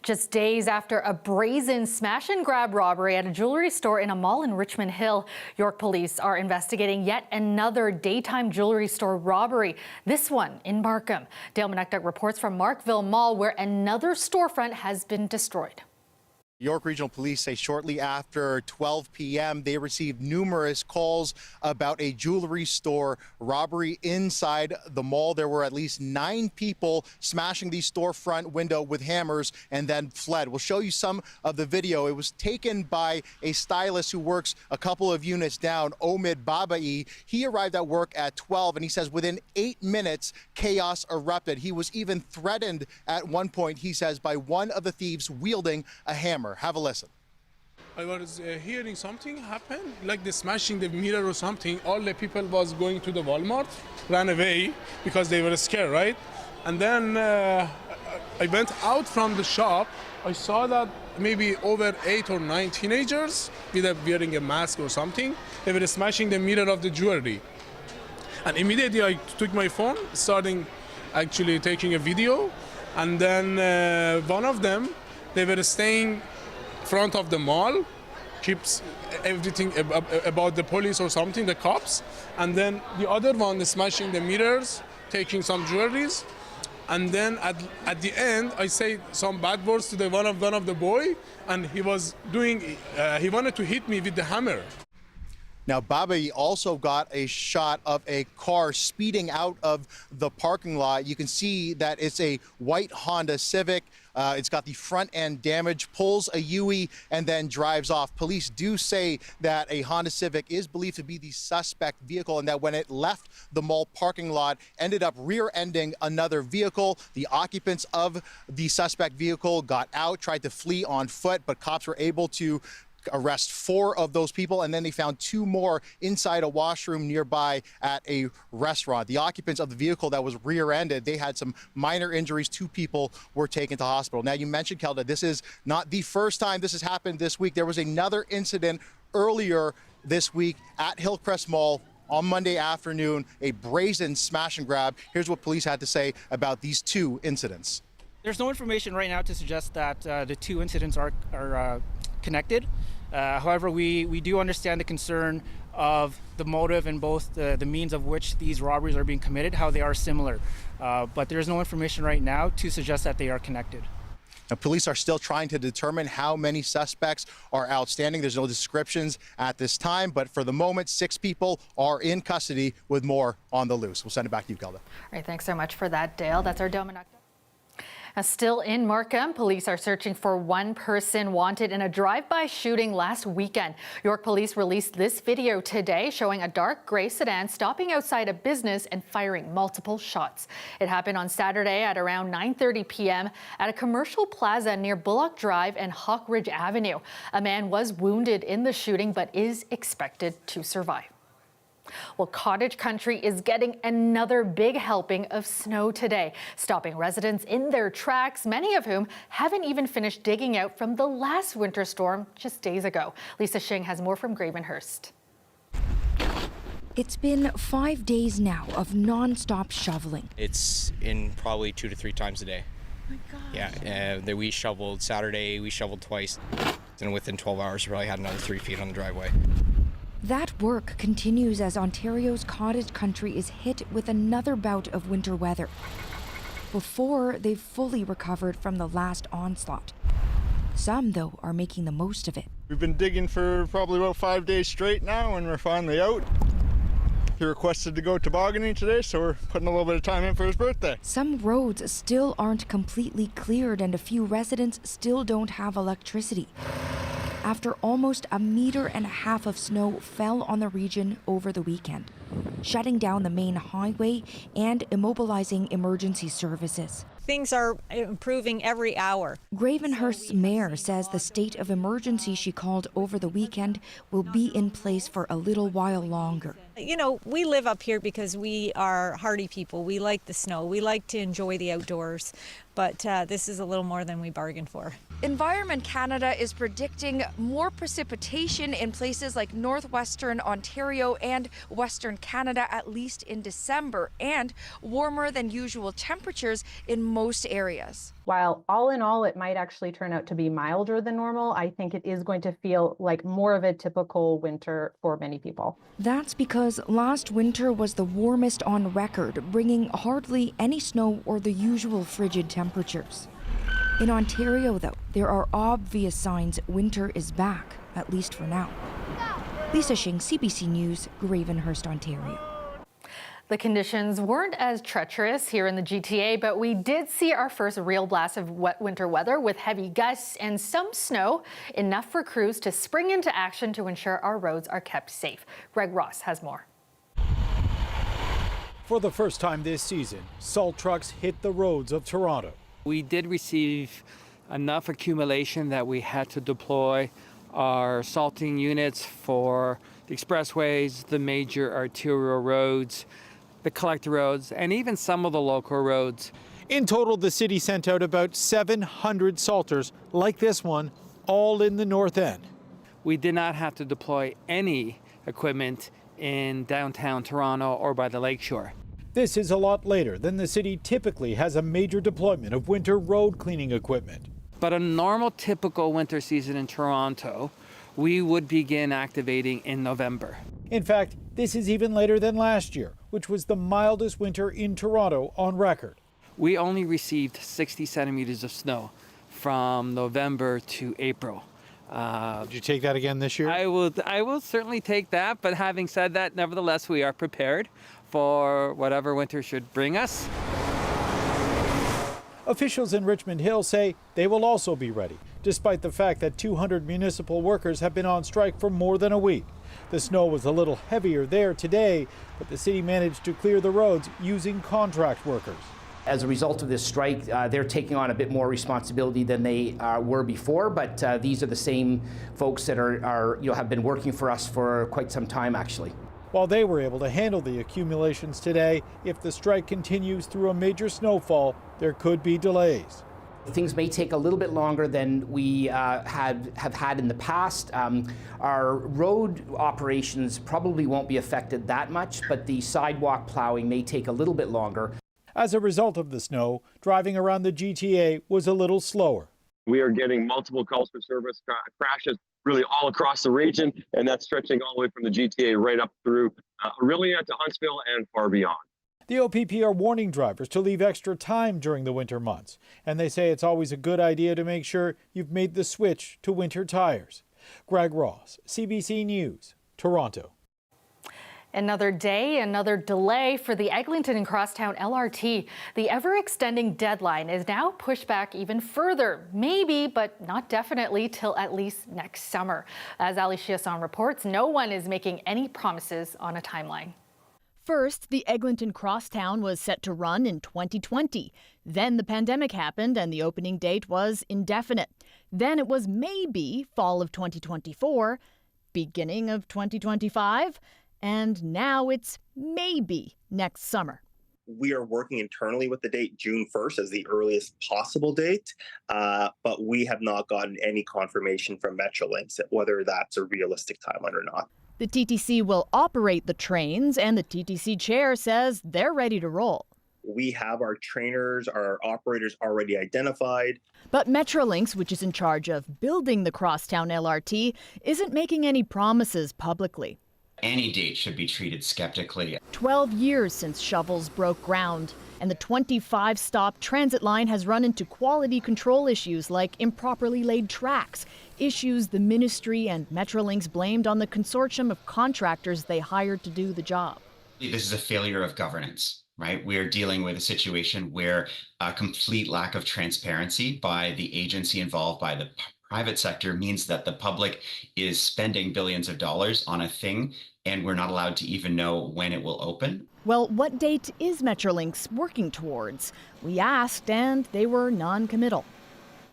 Just days after a brazen smash and grab robbery at a jewelry store in a mall in Richmond Hill, York police are investigating yet another daytime jewelry store robbery, this one in Markham. Dale Manuktuk reports from Markville Mall, where another storefront has been destroyed. York Regional Police say shortly after 12 p.m. they received numerous calls about a jewelry store robbery inside the mall. There were at least 9 people smashing the storefront window with hammers and then fled. We'll show you some of the video. It was taken by a stylist who works a couple of units down, Omid Babai. He arrived at work at 12, and he says within 8 minutes, chaos erupted. He was even threatened at one point, he says, by one of the thieves wielding a hammer. Have a listen. I was hearing something happen, like the smashing the mirror or something. All the people was going to the Walmart, ran away because they were scared, right? And then I went out from the shop. I saw that maybe over 8 or 9 teenagers without wearing a mask or something. They were smashing the mirror of the jewelry. And immediately I took my phone, starting actually taking a video. And then one of them, they were staying front of the mall, keeps everything about the police or something, the cops, and then the other one is smashing the mirrors, taking some jewelries, and then at the end I say some bad words to the one of the boy, and he was doing he wanted to hit me with the hammer. Now, Babai also got a shot of a car speeding out of the parking lot. You can see that it's a white Honda Civic. It's got the front end damage, pulls a Yui, and then drives off. Police do say that a Honda Civic is believed to be the suspect vehicle, and that when it left the mall parking lot, ended up rear-ending another vehicle. The occupants of the suspect vehicle got out, tried to flee on foot, but cops were able to arrest 4 of those people, and then they found 2 more inside a washroom nearby at a restaurant. The occupants of the vehicle that was rear-ended, they had some minor injuries. 2 people were taken to hospital. Now, you mentioned, Kelda, this is not the first time this has happened this week. There was another incident earlier this week at Hillcrest Mall on Monday afternoon, a brazen smash and grab. Here's what police had to say about these 2 incidents. There's no information right now to suggest that the 2 incidents are connected. However, we do understand the concern of the motive and both the means of which these robberies are being committed, how they are similar. But there's no information right now to suggest that they are connected. Now, police are still trying to determine how many suspects are outstanding. There's no descriptions at this time, but for the moment, 6 people are in custody with more on the loose. We'll send it back to you, Kelda. All right, thanks so much for that, Dale. That's our Dale Manuktuk. Still in Markham, police are searching for one person wanted in a drive-by shooting last weekend. York police released this video today showing a dark gray sedan stopping outside a business and firing multiple shots. It happened on Saturday at around 9:30 p.m. at a commercial plaza near Bullock Drive and Hawkridge Avenue. A man was wounded in the shooting but is expected to survive. Well, cottage country is getting another big helping of snow today, stopping residents in their tracks, many of whom haven't even finished digging out from the last winter storm just days ago. Lisa Shing has more from Gravenhurst. It's been 5 days now of non-stop shoveling. It's in probably 2 to 3 times a day. Oh my gosh. Yeah, we shoveled Saturday, we shoveled twice, and within 12 hours we probably had another 3 feet on the driveway. That work continues as Ontario's cottage country is hit with another bout of winter weather, before they've fully recovered from the last onslaught. Some, though, are making the most of it. We've been digging for probably about 5 days straight now, and we're finally out. He requested to go tobogganing today, so we're putting a little bit of time in for his birthday. Some roads still aren't completely cleared, and a few residents still don't have electricity, after almost 1.5 meters of snow fell on the region over the weekend, shutting down the main highway and immobilizing emergency services. Things are improving every hour. Gravenhurst's mayor says the state of emergency she called over the weekend will be in place for a little while longer. You know, we live up here because we are hardy people. We like the snow. We like to enjoy the outdoors. but this is a little more than we bargained for. Environment Canada is predicting more precipitation in places like northwestern Ontario and western Canada, at least in December, and warmer than usual temperatures in most areas. While all in all, it might actually turn out to be milder than normal, I think it is going to feel like more of a typical winter for many people. That's because last winter was the warmest on record, bringing hardly any snow or the usual frigid temperatures. In Ontario, though, there are obvious signs winter is back, at least for now. Lisa Shing, CBC News, Gravenhurst, Ontario. The conditions weren't as treacherous here in the GTA, but we did see our first real blast of wet winter weather with heavy gusts and some snow, enough for crews to spring into action to ensure our roads are kept safe. Greg Ross has more. For the first time this season, salt trucks hit the roads of Toronto. We did receive enough accumulation that we had to deploy our salting units for the expressways, the major arterial roads, the collector roads, and even some of the local roads. In total, the city sent out about 700 salters like this one, all in the north end. We did not have to deploy any equipment in downtown Toronto or by the lakeshore. This is a lot later than the city typically has a major deployment of winter road cleaning equipment. But a normal, typical winter season in Toronto, we would begin activating in November. In fact, this is even later than last year, which was the mildest winter in Toronto on record. We only received 60 centimeters of snow from November to April. Did you take that again this year? I will certainly take that, but having said that, nevertheless, we are prepared for whatever winter should bring us. Officials in Richmond Hill say they will also be ready, despite the fact that 200 municipal workers have been on strike for more than a week. The snow was a little heavier there today, but the city managed to clear the roads using contract workers. As a result of this strike, they're taking on a bit more responsibility than they were before, but these are the same folks that have been working for us for quite some time, actually. While they were able to handle the accumulations today, if the strike continues through a major snowfall, there could be delays. Things may take a little bit longer than we have had in the past. Our road operations probably won't be affected that much, but the sidewalk plowing may take a little bit longer. As a result of the snow, driving around the GTA was a little slower. We are getting multiple calls for service crashes really all across the region, and that's stretching all the way from the GTA right up through Orillia to Huntsville and far beyond. The OPP are warning drivers to leave extra time during the winter months, and they say it's always a good idea to make sure you've made the switch to winter tires. Greg Ross, CBC News, Toronto. Another day, another delay for the Eglinton Crosstown LRT. The ever-extending deadline is now pushed back even further, maybe, but not definitely, till at least next summer. As Ali Chiasson reports, no one is making any promises on a timeline. First, the Eglinton Crosstown was set to run in 2020. Then the pandemic happened and the opening date was indefinite. Then it was maybe fall of 2024, beginning of 2025. And now it's maybe next summer. We are working internally with the date June 1st as the earliest possible date, but we have not gotten any confirmation from Metrolinx whether that's a realistic timeline or not. The TTC will operate the trains, and the TTC chair says they're ready to roll. We have our trainers, our operators already identified. But Metrolinx, which is in charge of building the Crosstown LRT, isn't making any promises publicly. Any date should be treated skeptically. 12 years since shovels broke ground, and the 25-stop transit line has run into quality control issues like improperly laid tracks, issues the ministry and Metrolinx blamed on the consortium of contractors they hired to do the job. This is a failure of governance, right? We're dealing with a situation where a complete lack of transparency by the agency involved, by the private sector, means that the public is spending billions of dollars on a thing and we're not allowed to even know when it will open. Well, what date is Metrolinx working towards? We asked and they were non-committal.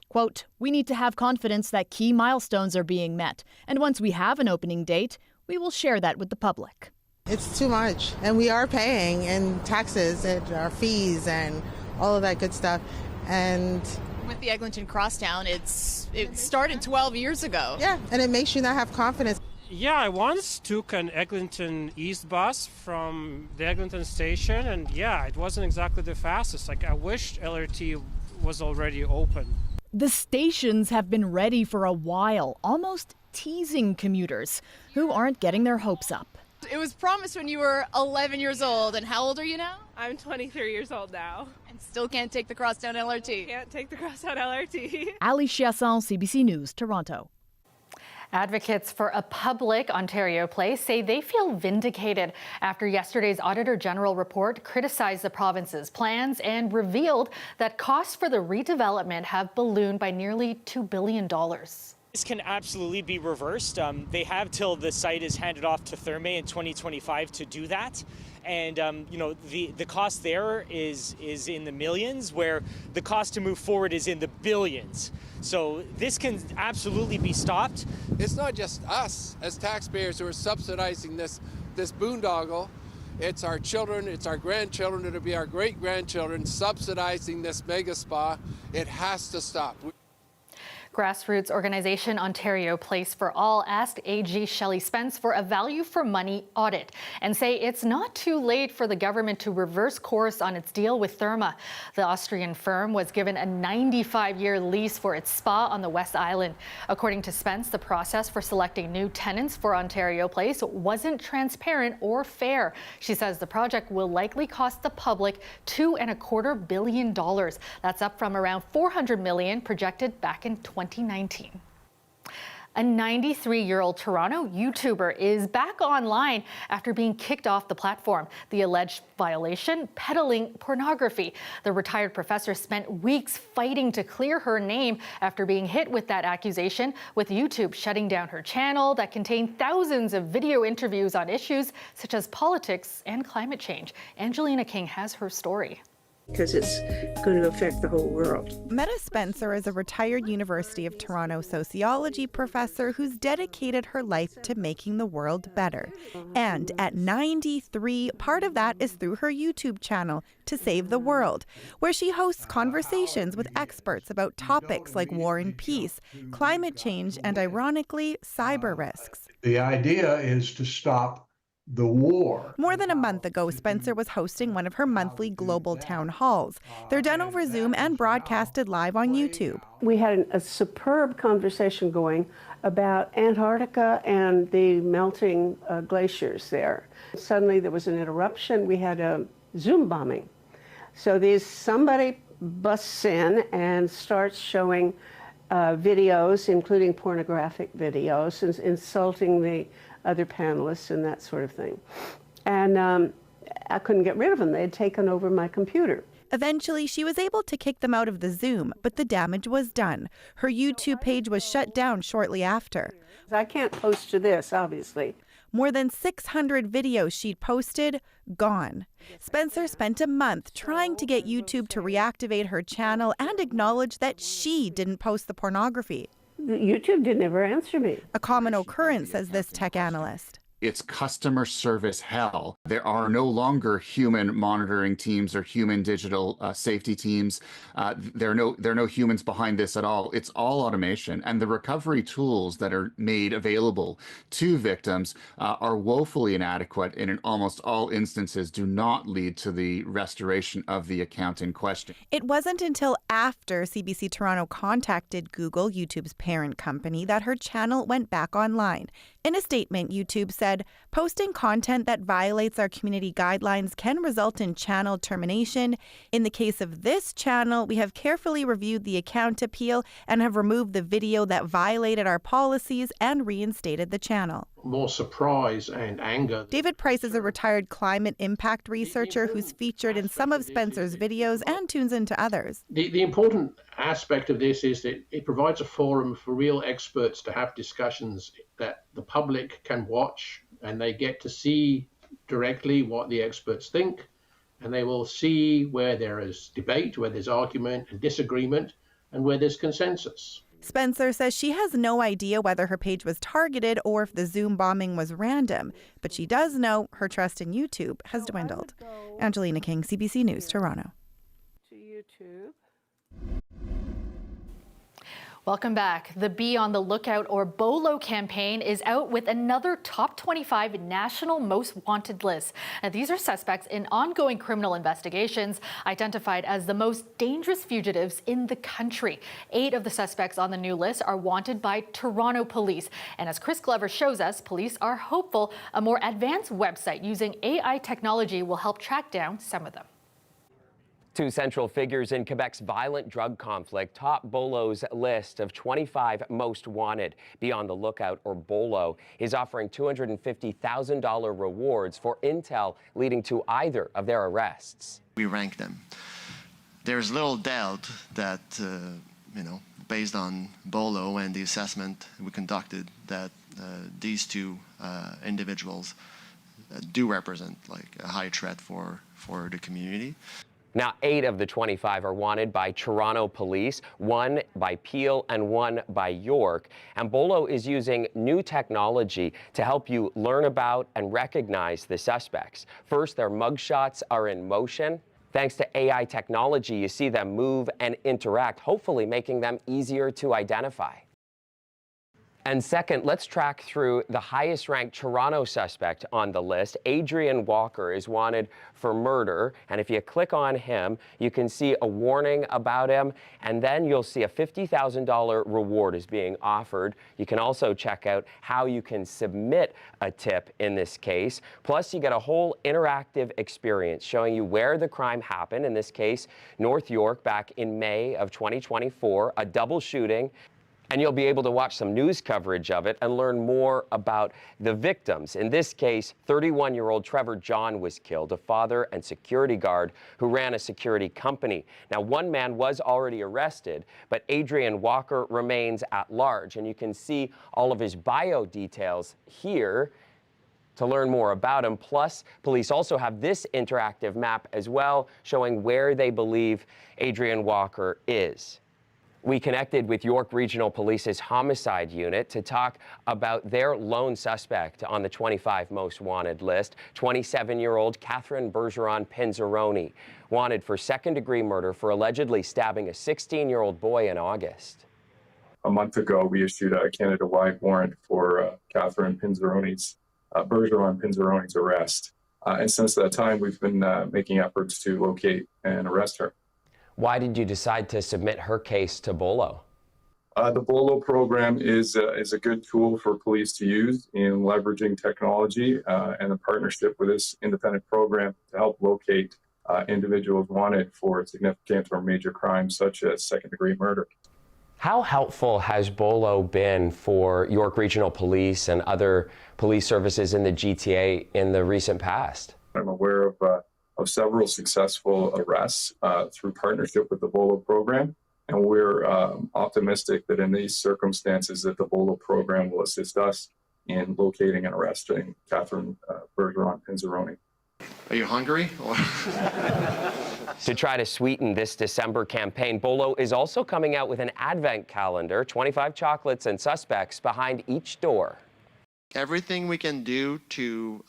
Quote, "We need to have confidence that key milestones are being met, and once we have an opening date, we will share that with the public." It's too much, and we are paying in taxes and our fees and all of that good stuff. And with the Eglinton Crosstown, it started 12 years ago. Yeah, and it makes you not have confidence. Yeah, I once took an Eglinton East bus from the Eglinton station, and yeah, it wasn't exactly the fastest. Like, I wished LRT was already open. The stations have been ready for a while, almost teasing commuters who aren't getting their hopes up. It was promised when you were 11 years old, and how old are you now? I'm 23 years old now. And still can't take the Crosstown LRT. Can't take the Crosstown LRT. Ali Chiasson, CBC News, Toronto. Advocates for a public Ontario place say they feel vindicated after yesterday's Auditor General report criticized the province's plans and revealed that costs for the redevelopment have ballooned by nearly $2 billion. This can absolutely be reversed. They have till the site is handed off to Therme in 2025 to do that. And the cost there is in the millions, where the cost to move forward is in the billions. So this can absolutely be stopped. It's not just us as taxpayers who are subsidizing this boondoggle. It's our children, it's our grandchildren, it'll be our great-grandchildren subsidizing this mega spa. It has to stop. Grassroots organization Ontario Place for All asked AG Shelley Spence for a value for money audit and say it's not too late for the government to reverse course on its deal with Therme. The Austrian firm was given a 95-year lease for its spa on the West Island. According to Spence, the process for selecting new tenants for Ontario Place wasn't transparent or fair. She says the project will likely cost the public $2.25 billion. That's up from around $400 million projected back in 2019. A 93-year-old Toronto YouTuber is back online after being kicked off the platform. The alleged violation, peddling pornography. The retired professor spent weeks fighting to clear her name after being hit with that accusation, with YouTube shutting down her channel that contained thousands of video interviews on issues such as politics and climate change. Angelina King has her story. Because it's going to affect the whole world. Meta Spencer is a retired University of Toronto sociology professor who's dedicated her life to making the world better. And at 93, part of that is through her YouTube channel, To Save the World, where she hosts conversations with experts about topics like war and peace, climate change, and ironically, cyber risks. The idea is to stop the war. More than a month ago, Spencer was hosting one of her monthly global town halls. They're done over Zoom and broadcasted live on YouTube. We had a superb conversation going about Antarctica and the melting glaciers there. Suddenly there was an interruption. We had a Zoom bombing. So somebody busts in and starts showing videos, including pornographic videos, and insulting the other panelists and that sort of thing. And I couldn't get rid of them. They had taken over my computer. Eventually, she was able to kick them out of the Zoom, but the damage was done. Her YouTube page was shut down shortly after. I can't post to this, obviously. More than 600 videos she'd posted, gone. Spencer spent a month trying to get YouTube to reactivate her channel and acknowledge that she didn't post the pornography. YouTube didn't ever answer me. A common occurrence, says this tech analyst. It's customer service hell. There are no longer human monitoring teams or human digital safety teams. There are no humans behind this at all. It's all automation. And the recovery tools that are made available to victims are woefully inadequate and in almost all instances do not lead to the restoration of the account in question. It wasn't until after CBC Toronto contacted Google, YouTube's parent company, that her channel went back online. In a statement, YouTube said, posting content that violates our community guidelines can result in channel termination. In the case of this channel, we have carefully reviewed the account appeal and have removed the video that violated our policies and reinstated the channel. More surprise and anger. David Price is a retired climate impact researcher who's featured in some of Spencer's videos and tunes into others. The important aspect of this is that it provides a forum for real experts to have discussions that the public can watch, and they get to see directly what the experts think, and they will see where there is debate, where there's argument and disagreement, and where there's consensus. Spencer says she has no idea whether her page was targeted or if the Zoom bombing was random, but she does know her trust in YouTube has dwindled. Angelina King, CBC News, Toronto. To YouTube. Welcome back. The Be on the Lookout or BOLO campaign is out with another top 25 national most wanted list. Now, these are suspects in ongoing criminal investigations identified as the most dangerous fugitives in the country. 8 of the suspects on the new list are wanted by Toronto police. And as Chris Glover shows us, police are hopeful a more advanced website using AI technology will help track down some of them. 2 central figures in Quebec's violent drug conflict top BOLO's list of 25 most wanted. Be on the Lookout, or BOLO, is offering $250,000 rewards for intel leading to either of their arrests. We rank them. There's little doubt that, based on BOLO and the assessment we conducted, that these 2 individuals do represent like a high threat for the community. Now, 8 of the 25 are wanted by Toronto police, 1 by Peel and 1 by York. And BOLO is using new technology to help you learn about and recognize the suspects. First, their mugshots are in motion. Thanks to AI technology, you see them move and interact, hopefully making them easier to identify. And second, let's track through the highest-ranked Toronto suspect on the list. Adrian Walker is wanted for murder, and if you click on him, you can see a warning about him, and then you'll see a $50,000 reward is being offered. You can also check out how you can submit a tip in this case. Plus, you get a whole interactive experience showing you where the crime happened, in this case, North York, back in May of 2024, a double shooting. And you'll be able to watch some news coverage of it and learn more about the victims. In this case, 31-year-old Trevor John was killed, a father and security guard who ran a security company. Now, 1 man was already arrested, but Adrian Walker remains at large. And you can see all of his bio details here to learn more about him. Plus, police also have this interactive map as well, showing where they believe Adrian Walker is. We connected with York Regional Police's homicide unit to talk about their lone suspect on the 25 most wanted list, 27-year-old Catherine Bergeron Pinzeroni, wanted for second-degree murder for allegedly stabbing a 16-year-old boy in August. A month ago, we issued a Canada-wide warrant for Catherine Bergeron Pinzeroni's arrest. And since that time, we've been making efforts to locate and arrest her. Why did you decide to submit her case to BOLO? The BOLO program is a good tool for police to use in leveraging technology and a partnership with this independent program to help locate individuals wanted for significant or major crimes such as second-degree murder. How helpful has BOLO been for York Regional Police and other police services in the GTA in the recent past? I'm aware of several successful arrests through partnership with the BOLO program. And we're optimistic that in these circumstances that the BOLO program will assist us in locating and arresting Catherine Bergeron Pinzeroni. Are you hungry? To try to sweeten this December campaign, BOLO is also coming out with an advent calendar, 25 chocolates and suspects behind each door. Everything we can do to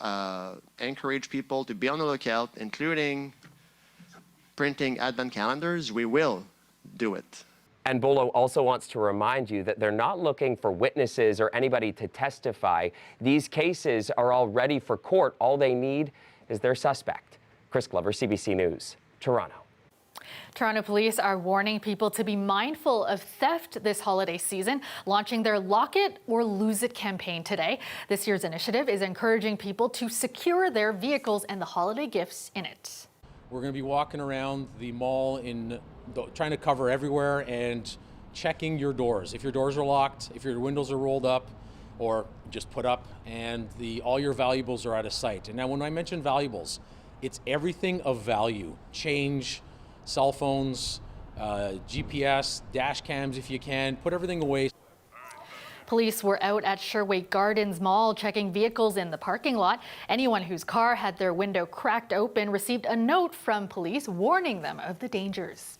encourage people to be on the lookout, including printing advent calendars, we will do it. And BOLO also wants to remind you that they're not looking for witnesses or anybody to testify. These cases are all ready for court. All they need is their suspect. Chris Glover, CBC News, Toronto. Toronto police are warning people to be mindful of theft this holiday season, launching their Lock It or Lose It campaign today. This year's initiative is encouraging people to secure their vehicles and the holiday gifts in it. We're going to be walking around the mall trying to cover everywhere and checking your doors. If your doors are locked, if your windows are rolled up or just put up, and all your valuables are out of sight. And now when I mention valuables, it's everything of value. Change, cell phones, GPS, dash cams if you can. Put everything away. Police were out at Sherway Gardens Mall checking vehicles in the parking lot. Anyone whose car had their window cracked open received a note from police warning them of the dangers.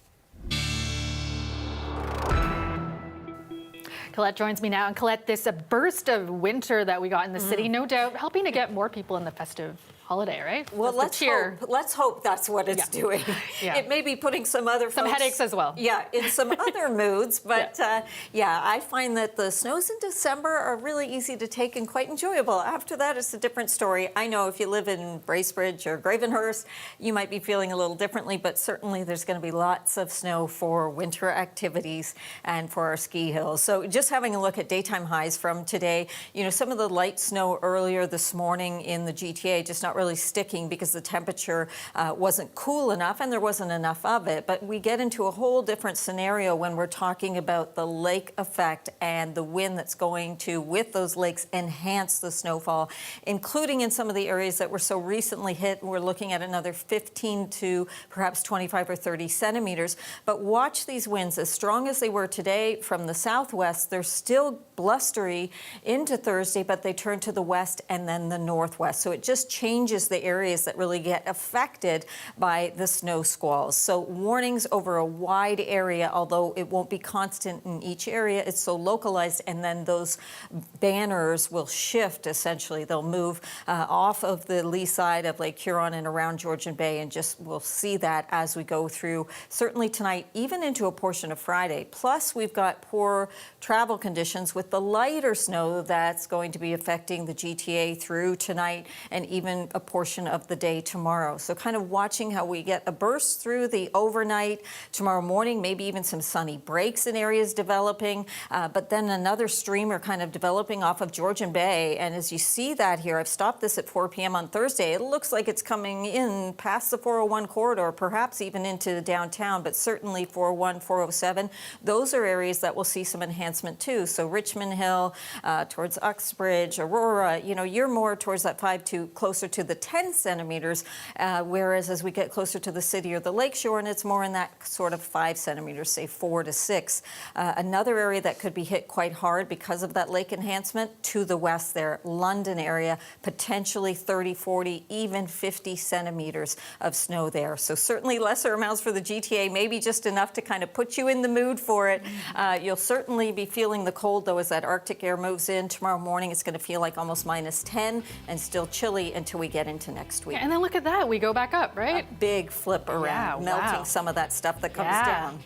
Colette joins me now. And Colette, this burst of winter that we got in the city, no doubt helping to get more people in the festive holiday, right? Well, let's hope that's what it's doing. Yeah. It may be putting some folks, headaches as well. Yeah, in some other moods, but I find that the snows in December are really easy to take and quite enjoyable. After that, it's a different story. I know if you live in Bracebridge or Gravenhurst, you might be feeling a little differently, but certainly there's going to be lots of snow for winter activities and for our ski hills. So just having a look at daytime highs from today, some of the light snow earlier this morning in the GTA, just not really sticking because the temperature wasn't cool enough and there wasn't enough of it. But we get into a whole different scenario when we're talking about the lake effect and the wind that's going to, with those lakes, enhance the snowfall, including in some of the areas that were so recently hit. We're looking at another 15 to perhaps 25 or 30 centimeters. But watch these winds, as strong as they were today from the southwest, they're still blustery into Thursday, but they turn to the west and then the northwest. So it just changes the areas that really get affected by the snow squalls. So warnings over a wide area, although it won't be constant in each area. It's so localized, and then those banners will shift, essentially. They'll move off of the lee side of Lake Huron and around Georgian Bay, and just we'll see that as we go through, certainly tonight, even into a portion of Friday. Plus, we've got poor travel conditions with the lighter snow that's going to be affecting the GTA through tonight and even a portion of the day tomorrow. So kind of watching how we get a burst through the overnight tomorrow morning, maybe even some sunny breaks in areas developing, but then another streamer kind of developing off of Georgian Bay. And as you see that here, I've stopped this at 4 p.m. on Thursday. It looks like it's coming in past the 401 corridor, perhaps even into downtown, but certainly 401, 407. Those are areas that will see some enhancement too. So Richmond Hill, towards Uxbridge, Aurora, you're more towards that 5 to closer to the 10 centimeters, whereas as we get closer to the city or the lakeshore, and it's more in that sort of 5 centimeters, say 4 to 6. Another area that could be hit quite hard because of that lake enhancement to the west there, London area, potentially 30, 40, even 50 centimeters of snow there. So certainly lesser amounts for the GTA, maybe just enough to kind of put you in the mood for it. You'll certainly be feeling the cold, though, as that Arctic air moves in. Tomorrow morning, it's going to feel like almost minus 10 and still chilly until we get into next week. Yeah, and then look at that. We go back up, right? A big flip around, melting some of that stuff that comes down.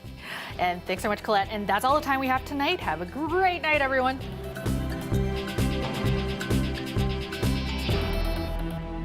And thanks so much, Colette. And that's all the time we have tonight. Have a great night, everyone.